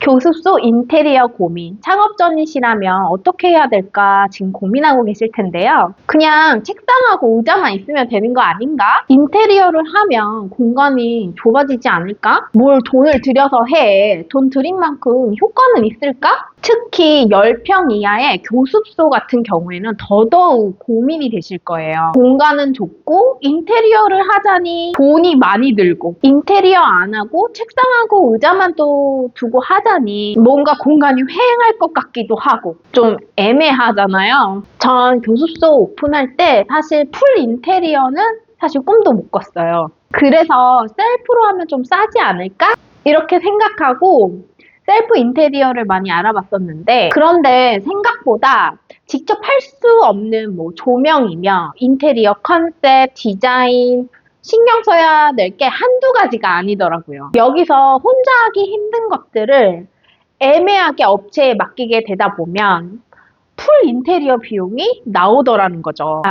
교습소 인테리어 고민. 창업 전이시라면 어떻게 해야 될까 지금 고민하고 계실 텐데요. 그냥 책상하고 의자만 있으면 되는 거 아닌가? 인테리어를 하면 공간이 좁아지지 않을까? 뭘 돈을 들여서 해. 돈 들인 만큼 효과는 있을까? 특히 10평 이하의 교습소 같은 경우에는 더더욱 고민이 되실 거예요. 공간은 좁고 인테리어를 하자니 돈이 많이 들고 인테리어 안 하고 책상하고 의자만 또 두고 하자니 뭔가 공간이 휑할 것 같기도 하고 좀 애매하잖아요. 전 교습소 오픈할 때 사실 풀 인테리어는 사실 꿈도 못 꿨어요. 그래서 셀프로 하면 좀 싸지 않을까? 이렇게 생각하고 셀프 인테리어를 많이 알아봤었는데 그런데 생각보다 직접 할 수 없는 뭐 조명이며 인테리어 컨셉, 디자인 신경 써야 될 게 한두 가지가 아니더라고요. 여기서 혼자 하기 힘든 것들을 애매하게 업체에 맡기게 되다 보면 풀 인테리어 비용이 나오더라는 거죠.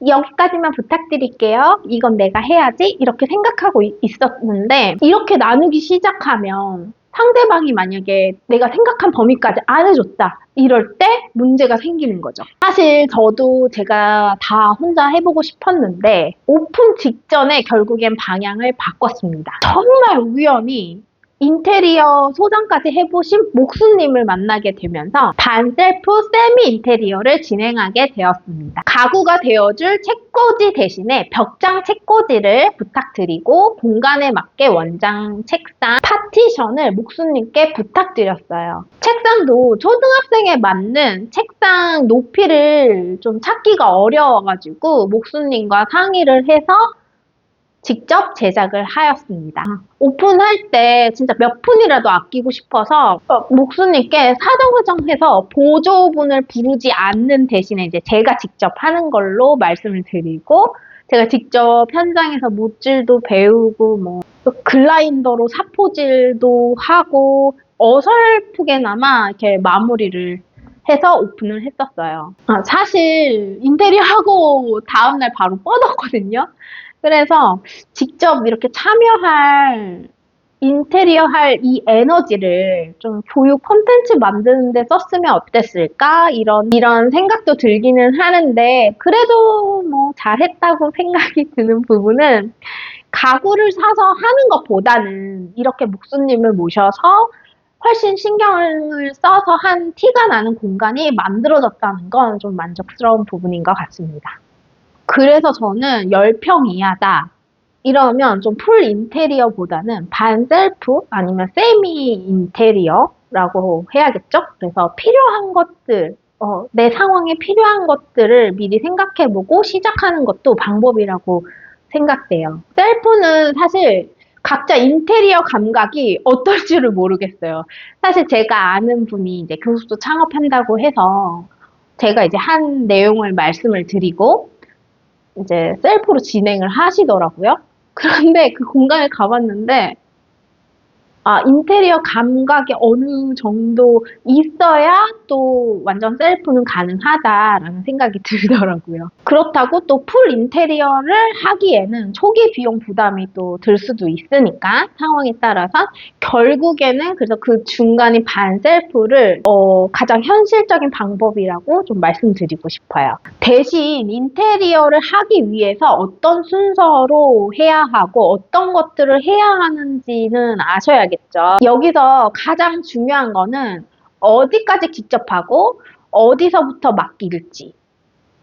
여기까지만 부탁드릴게요. 이건 내가 해야지. 이렇게 생각하고 있었는데 이렇게 나누기 시작하면 상대방이 만약에 내가 생각한 범위까지 안 해줬다. 이럴 때 문제가 생기는 거죠. 사실 저도 제가 다 혼자 해보고 싶었는데 오픈 직전에 결국엔 방향을 바꿨습니다. 정말 우연히 인테리어 소장까지 해보신 목수님을 만나게 되면서 반셀프 세미 인테리어를 진행하게 되었습니다. 가구가 되어줄 책꽂이 대신에 벽장 책꽂이를 부탁드리고 공간에 맞게 원장 책상, 파티션을 목수님께 부탁드렸어요. 책상도 초등학생에 맞는 책상 높이를 좀 찾기가 어려워가지고 목수님과 상의를 해서 직접 제작을 하였습니다. 오픈할 때 진짜 몇 푼이라도 아끼고 싶어서 목수님께 사정사정해서 보조분을 부르지 않는 대신에 이제 제가 직접 하는 걸로 말씀을 드리고 제가 직접 현장에서 못질도 배우고 뭐 글라인더로 사포질도 하고 어설프게나마 이렇게 마무리를 해서 오픈을 했었어요. 사실 인테리어 하고 다음날 바로 뻗었거든요. 그래서 직접 이렇게 참여할 인테리어 할 이 에너지를 좀 교육 콘텐츠 만드는 데 썼으면 어땠을까? 이런 생각도 들기는 하는데 그래도 뭐 잘했다고 생각이 드는 부분은 가구를 사서 하는 것보다는 이렇게 목수님을 모셔서 훨씬 신경을 써서 한 티가 나는 공간이 만들어졌다는 건 좀 만족스러운 부분인 것 같습니다. 그래서 저는 10평 이하다. 이러면 좀 풀 인테리어보다는 반셀프 아니면 세미 인테리어라고 해야겠죠? 그래서 필요한 것들, 내 상황에 필요한 것들을 미리 생각해보고 시작하는 것도 방법이라고 생각돼요. 셀프는 사실 각자 인테리어 감각이 어떨지를 모르겠어요. 사실 제가 아는 분이 이제 교습소 창업한다고 해서 제가 이제 한 내용을 말씀을 드리고 이제 셀프로 진행을 하시더라고요. 그런데 그 공간에 가봤는데 인테리어 감각이 어느 정도 있어야 또 완전 셀프는 가능하다라는 생각이 들더라고요. 그렇다고 또 풀 인테리어를 하기에는 초기 비용 부담이 또 들 수도 있으니까 상황에 따라서 결국에는 그래서 그 중간인 반셀프를 가장 현실적인 방법이라고 좀 말씀드리고 싶어요. 대신 인테리어를 하기 위해서 어떤 순서로 해야 하고 어떤 것들을 해야 하는지는 아셔야겠죠. 여기서 가장 중요한 거는 어디까지 직접 하고 어디서부터 맡길지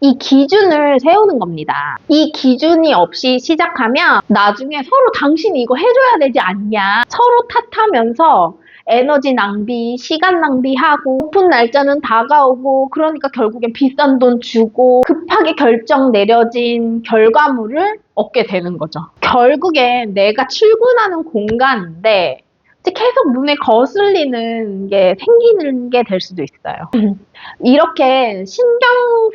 이 기준을 세우는 겁니다. 이 기준이 없이 시작하면 나중에 서로 당신이 이거 해줘야 되지 않냐 서로 탓하면서 에너지 낭비, 시간 낭비하고 오픈 날짜는 다가오고 그러니까 결국엔 비싼 돈 주고 급하게 결정 내려진 결과물을 얻게 되는 거죠. 결국엔 내가 출근하는 공간인데 계속 눈에 거슬리는 게 생기는 게 될 수도 있어요. 이렇게 신경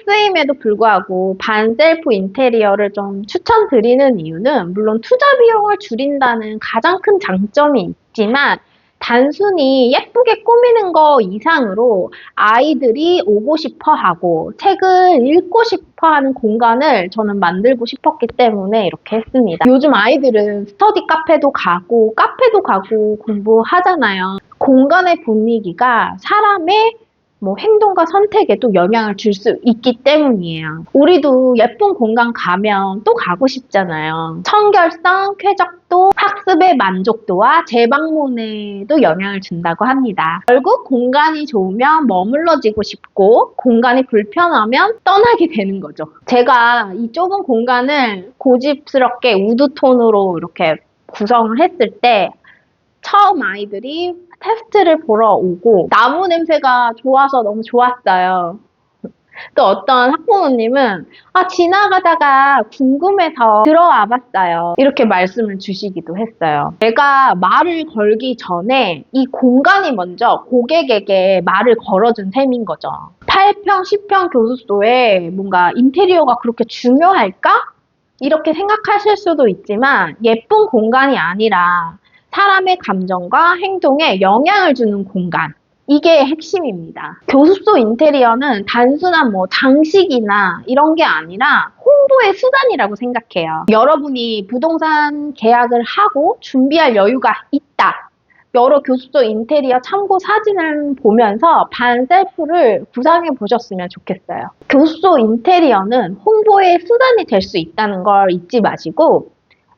쓰임에도 불구하고 반셀프 인테리어를 좀 추천드리는 이유는 물론 투자 비용을 줄인다는 가장 큰 장점이 있지만 단순히 예쁘게 꾸미는 거 이상으로 아이들이 오고 싶어 하고 책을 읽고 싶어 하는 공간을 저는 만들고 싶었기 때문에 이렇게 했습니다. 요즘 아이들은 스터디 카페도 가고 공부하잖아요. 공간의 분위기가 사람의 행동과 선택에도 영향을 줄 수 있기 때문이에요. 우리도 예쁜 공간 가면 또 가고 싶잖아요. 청결성, 쾌적도, 학습의 만족도와 재방문에도 영향을 준다고 합니다. 결국 공간이 좋으면 머물러지고 싶고 공간이 불편하면 떠나게 되는 거죠. 제가 이 좁은 공간을 고집스럽게 우드톤으로 이렇게 구성을 했을 때 처음 아이들이 테스트를 보러 오고 나무 냄새가 좋아서 너무 좋았어요. 또 어떤 학부모님은 지나가다가 궁금해서 들어와 봤어요. 이렇게 말씀을 주시기도 했어요. 내가 말을 걸기 전에 이 공간이 먼저 고객에게 말을 걸어준 셈인 거죠. 8평, 10평 교습소에 뭔가 인테리어가 그렇게 중요할까? 이렇게 생각하실 수도 있지만 예쁜 공간이 아니라 사람의 감정과 행동에 영향을 주는 공간. 이게 핵심입니다. 교습소 인테리어는 단순한 장식이나 이런 게 아니라 홍보의 수단이라고 생각해요. 여러분이 부동산 계약을 하고 준비할 여유가 있다. 여러 교습소 인테리어 참고 사진을 보면서 반셀프를 구상해 보셨으면 좋겠어요. 교습소 인테리어는 홍보의 수단이 될 수 있다는 걸 잊지 마시고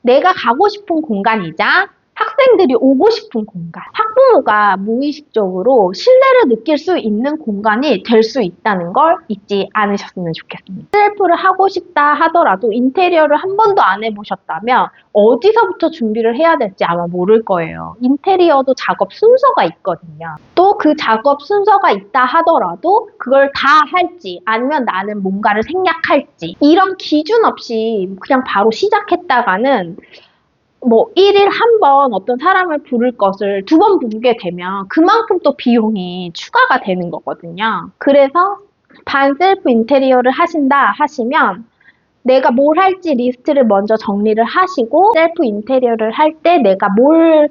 내가 가고 싶은 공간이자 학생들이 오고 싶은 공간, 학부모가 무의식적으로 신뢰를 느낄 수 있는 공간이 될 수 있다는 걸 잊지 않으셨으면 좋겠습니다. 셀프를 하고 싶다 하더라도 인테리어를 한 번도 안 해보셨다면 어디서부터 준비를 해야 될지 아마 모를 거예요. 인테리어도 작업 순서가 있거든요. 또 그 작업 순서가 있다 하더라도 그걸 다 할지 아니면 나는 뭔가를 생략할지 이런 기준 없이 그냥 바로 시작했다가는 1일 한 번 어떤 사람을 부를 것을 2번 부르게 되면 그만큼 또 비용이 추가가 되는 거거든요. 그래서 반셀프 인테리어를 하신다 하시면 내가 뭘 할지 리스트를 먼저 정리를 하시고 셀프 인테리어를 할 때 내가 뭘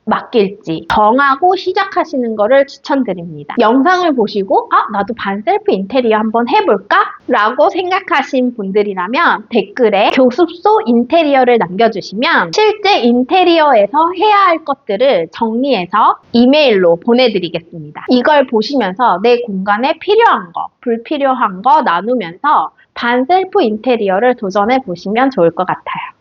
맡길지 정하고 시작하시는 거를 추천드립니다. 영상을 보시고 나도 반셀프 인테리어 한번 해볼까? 라고 생각하신 분들이라면 댓글에 교습소 인테리어를 남겨주시면 실제 인테리어에서 해야 할 것들을 정리해서 이메일로 보내드리겠습니다. 이걸 보시면서 내 공간에 필요한 거, 불필요한 거 나누면서 반셀프 인테리어를 도전해 보시면 좋을 것 같아요.